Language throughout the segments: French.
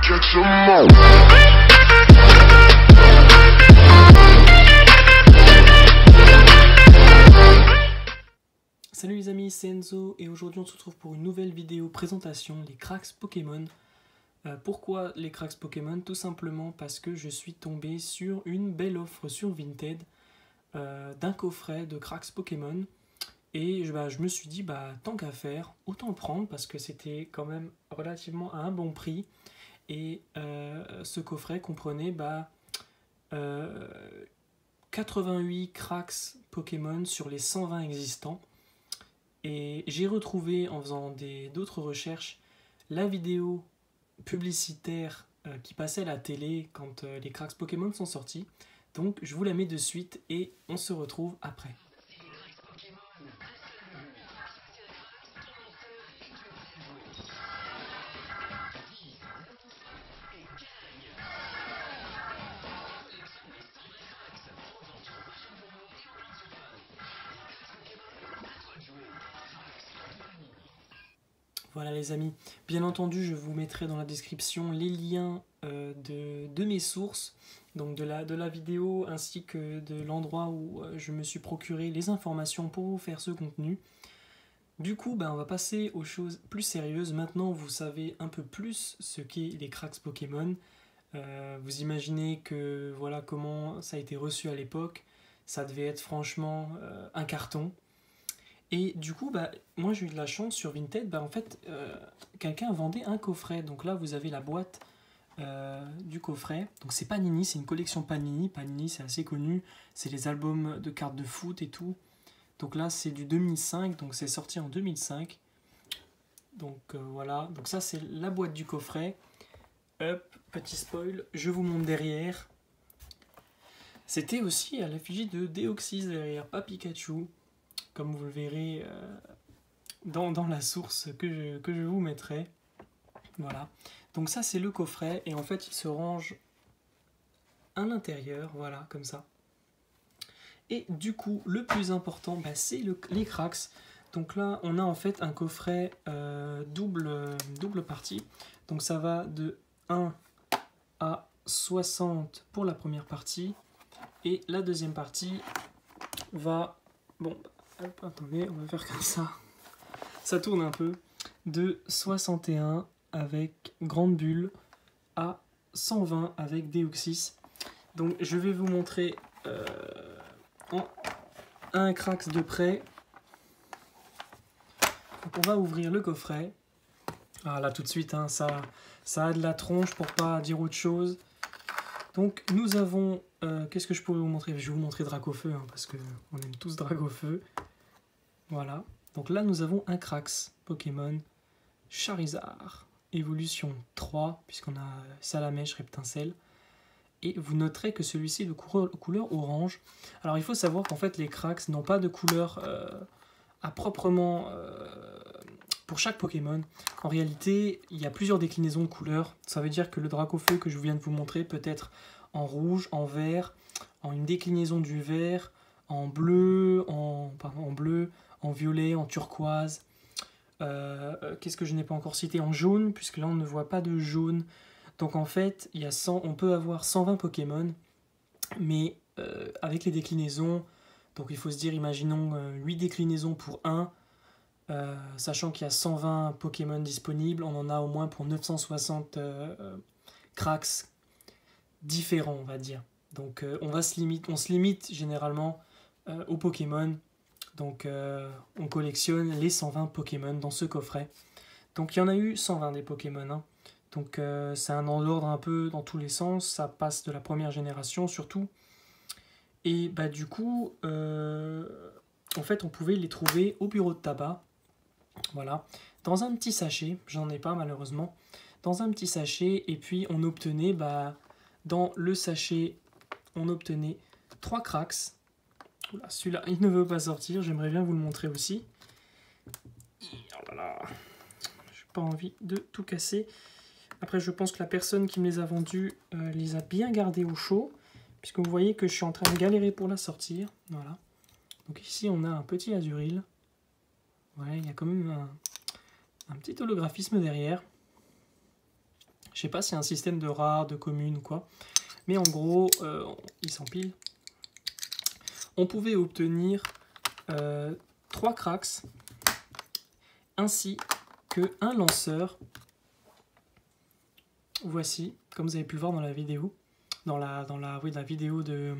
Salut les amis, c'est Enzo et aujourd'hui on se retrouve pour une nouvelle vidéo présentation, les cracks Pokémon. Pourquoi les cracks Pokémon? Tout simplement parce que je suis tombé sur une belle offre sur Vinted d'un coffret de cracks Pokémon. Et je me suis dit, tant qu'à faire, autant le prendre parce que c'était quand même relativement à un bon prix. Et ce coffret comprenait 88 cracks Pokémon sur les 120 existants. Et j'ai retrouvé, en faisant d'autres recherches, la vidéo publicitaire qui passait à la télé quand les cracks Pokémon sont sortis. Donc je vous la mets de suite et on se retrouve après. Voilà les amis, bien entendu je vous mettrai dans la description les liens de mes sources, donc de la vidéo ainsi que de l'endroit où je me suis procuré les informations pour vous faire ce contenu. Du coup on va passer aux choses plus sérieuses. Maintenant vous savez un peu plus ce qu'est les cracks Pokémon. Vous imaginez que voilà comment ça a été reçu à l'époque, ça devait être franchement un carton. Et du coup, moi j'ai eu de la chance sur Vinted, en fait, quelqu'un vendait un coffret. Donc là, vous avez la boîte du coffret. Donc c'est Panini, c'est une collection Panini. Panini, c'est assez connu. C'est les albums de cartes de foot et tout. Donc là, c'est du 2005, donc c'est sorti en 2005. Donc voilà, donc ça c'est la boîte du coffret. Hop, petit spoil, je vous montre derrière. C'était aussi à l'effigie de Deoxys derrière, pas Pikachu. Comme vous le verrez dans la source que je vous mettrai. Voilà. Donc ça, c'est le coffret. Et en fait, il se range à l'intérieur. Voilà, comme ça. Et du coup, le plus important, c'est les cracks. Donc là, on a en fait un coffret double partie. Donc ça va de 1 à 60 pour la première partie. Et la deuxième partie va... Hop, attendez, on va faire comme ça. Ça tourne un peu. De 61 avec Grande Bulle à 120 avec Deoxys. Donc je vais vous montrer un cracks de près. Donc, on va ouvrir le coffret. Ah là tout de suite, ça a de la tronche pour pas dire autre chose. Donc nous avons... qu'est-ce que je pourrais vous montrer? Je vais vous montrer Dracofeu, parce qu'on aime tous Dracofeu. Voilà. Donc là, nous avons un cracks Pokémon Charizard. Évolution 3, puisqu'on a Salamèche, Reptincelle. Et vous noterez que celui-ci est de couleur orange. Alors il faut savoir qu'en fait, les cracks n'ont pas de couleur à proprement... pour chaque Pokémon. En réalité, il y a plusieurs déclinaisons de couleurs. Ça veut dire que le Dracofeu que je viens de vous montrer peut être en rouge, en vert, en une déclinaison du vert, en bleu, en violet, en turquoise. Qu'est-ce que je n'ai pas encore cité? En jaune, puisque là on ne voit pas de jaune. Donc en fait, on peut avoir 120 Pokémon, mais avec les déclinaisons, donc il faut se dire, imaginons 8 déclinaisons pour 1, sachant qu'il y a 120 Pokémon disponibles, on en a au moins pour 960 cracks différents, on va dire. Donc on se limite généralement aux Pokémon. Donc on collectionne les 120 Pokémon dans ce coffret. Donc il y en a eu 120 des Pokémon. Donc c'est un ordre un peu dans tous les sens. Ça passe de la première génération surtout. Et du coup, en fait on pouvait les trouver au bureau de tabac. Voilà. Dans un petit sachet. J'en ai pas malheureusement. Dans un petit sachet. Et puis on obtenait, dans le sachet, on obtenait 3 cracks. Celui-là, il ne veut pas sortir. J'aimerais bien vous le montrer aussi. Oh là là. J'ai pas envie de tout casser. Après, je pense que la personne qui me les a vendus les a bien gardés au chaud. Puisque vous voyez que je suis en train de galérer pour la sortir. Voilà. Donc ici, on a un petit Azuril. Ouais, il y a quand même un petit holographisme derrière. Je sais pas s'il y a un système de rares, de communes ou quoi. Mais en gros, ils s'empilent. On pouvait obtenir 3 cracks ainsi que un lanceur. Voici, comme vous avez pu le voir dans la vidéo, dans la vidéo de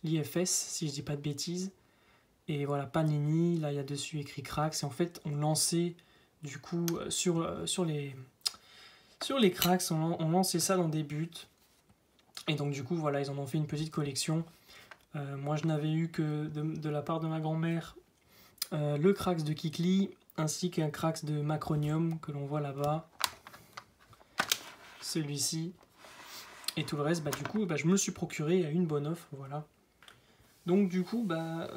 l'IFS, si je dis pas de bêtises. Et voilà, Panini, là il y a dessus écrit cracks. Et en fait, on lançait du coup sur les cracks, on lançait ça dans des buts. Et donc du coup, voilà, ils en ont fait une petite collection. Moi, je n'avais eu que de la part de ma grand-mère le cracks de Kikli, ainsi qu'un cracks de Macronium que l'on voit là-bas. Celui-ci. Et tout le reste, du coup, je me le suis procuré à une bonne offre, voilà. Donc du coup, on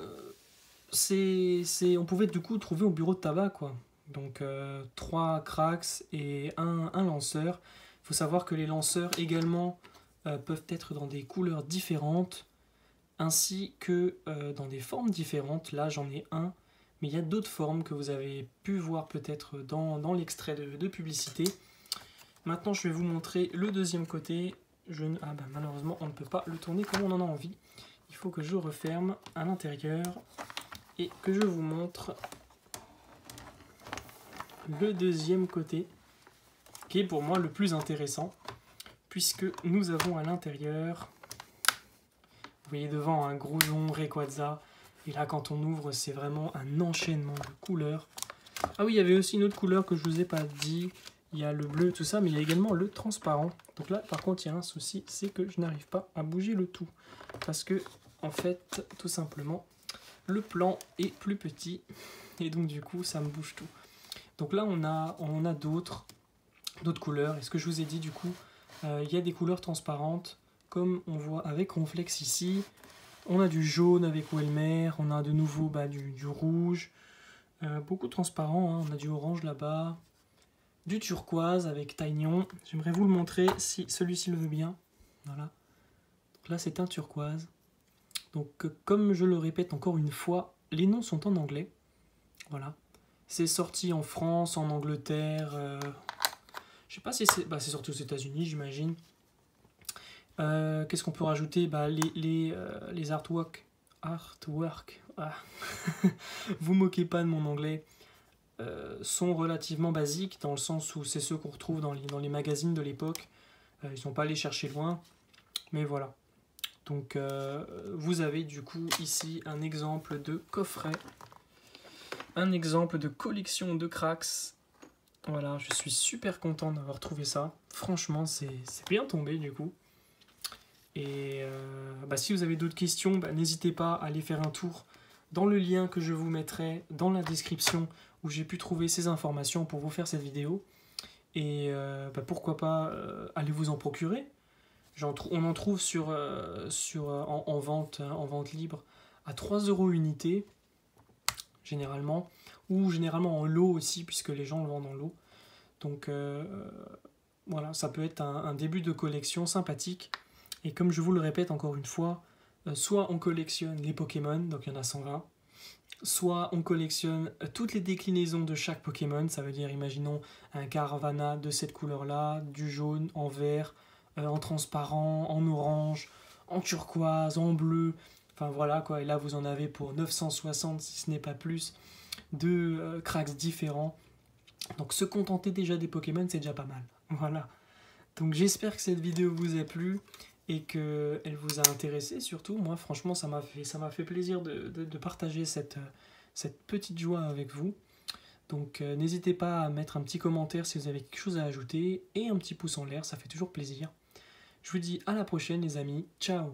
pouvait du coup trouver au bureau de tabac, quoi. Donc 3 cracks et un lanceur. Il faut savoir que les lanceurs également peuvent être dans des couleurs différentes, ainsi que dans des formes différentes. Là, j'en ai un, mais il y a d'autres formes que vous avez pu voir peut-être dans l'extrait de publicité. Maintenant, je vais vous montrer le deuxième côté. Malheureusement, on ne peut pas le tourner comme on en a envie. Il faut que je referme à l'intérieur et que je vous montre le deuxième côté, qui est pour moi le plus intéressant, puisque nous avons à l'intérieur, vous voyez devant un Groujon Rayquaza, et là quand on ouvre, c'est vraiment un enchaînement de couleurs. Ah oui, il y avait aussi une autre couleur que je vous ai pas dit. Il y a le bleu, tout ça, mais il y a également le transparent. Donc là, par contre, il y a un souci, c'est que je n'arrive pas à bouger le tout. Parce que, en fait, tout simplement, le plan est plus petit. Et donc, du coup, ça me bouge tout. Donc là, on a d'autres couleurs. Et ce que je vous ai dit, du coup, il y a des couleurs transparentes, comme on voit avec Ronflex ici. On a du jaune avec Welmer, on a de nouveau du rouge. Beaucoup de transparents, hein. On a du orange là-bas. Du turquoise avec Taignon. J'aimerais vous le montrer si celui-ci le veut bien. Voilà. Donc là, c'est un turquoise. Donc, comme je le répète encore une fois, les noms sont en anglais. Voilà. C'est sorti en France, en Angleterre. Je sais pas si c'est... c'est sorti aux États-Unis, j'imagine. Qu'est-ce qu'on peut rajouter? Les artwork. Ah. Vous moquez pas de mon anglais. Sont relativement basiques dans le sens où c'est ceux qu'on retrouve dans les magazines de l'époque. Ils ne sont pas allés chercher loin, mais voilà. Donc vous avez du coup ici un exemple de coffret, un exemple de collection de cracks. Voilà, je suis super content d'avoir trouvé ça. Franchement, c'est bien tombé du coup. Et si vous avez d'autres questions, n'hésitez pas à aller faire un tour dans le lien que je vous mettrai dans la description, où j'ai pu trouver ces informations pour vous faire cette vidéo. Et pourquoi pas aller vous en procurer. On en trouve en vente libre à 3 € unité, généralement. Ou généralement en lot aussi, puisque les gens le vendent en lot. Donc voilà, ça peut être un début de collection sympathique. Et comme je vous le répète encore une fois, soit on collectionne les Pokémon, donc il y en a 120, soit on collectionne toutes les déclinaisons de chaque Pokémon, ça veut dire, imaginons, un Caravana de cette couleur-là, du jaune, en vert, en transparent, en orange, en turquoise, en bleu, enfin voilà quoi, et là vous en avez pour 960 si ce n'est pas plus, de cracks différents. Donc se contenter déjà des Pokémon, c'est déjà pas mal, voilà. Donc j'espère que cette vidéo vous a plu, et qu'elle vous a intéressé surtout. Moi franchement ça m'a fait plaisir de partager cette petite joie avec vous. Donc n'hésitez pas à mettre un petit commentaire si vous avez quelque chose à ajouter, et un petit pouce en l'air, ça fait toujours plaisir. Je vous dis à la prochaine les amis, ciao.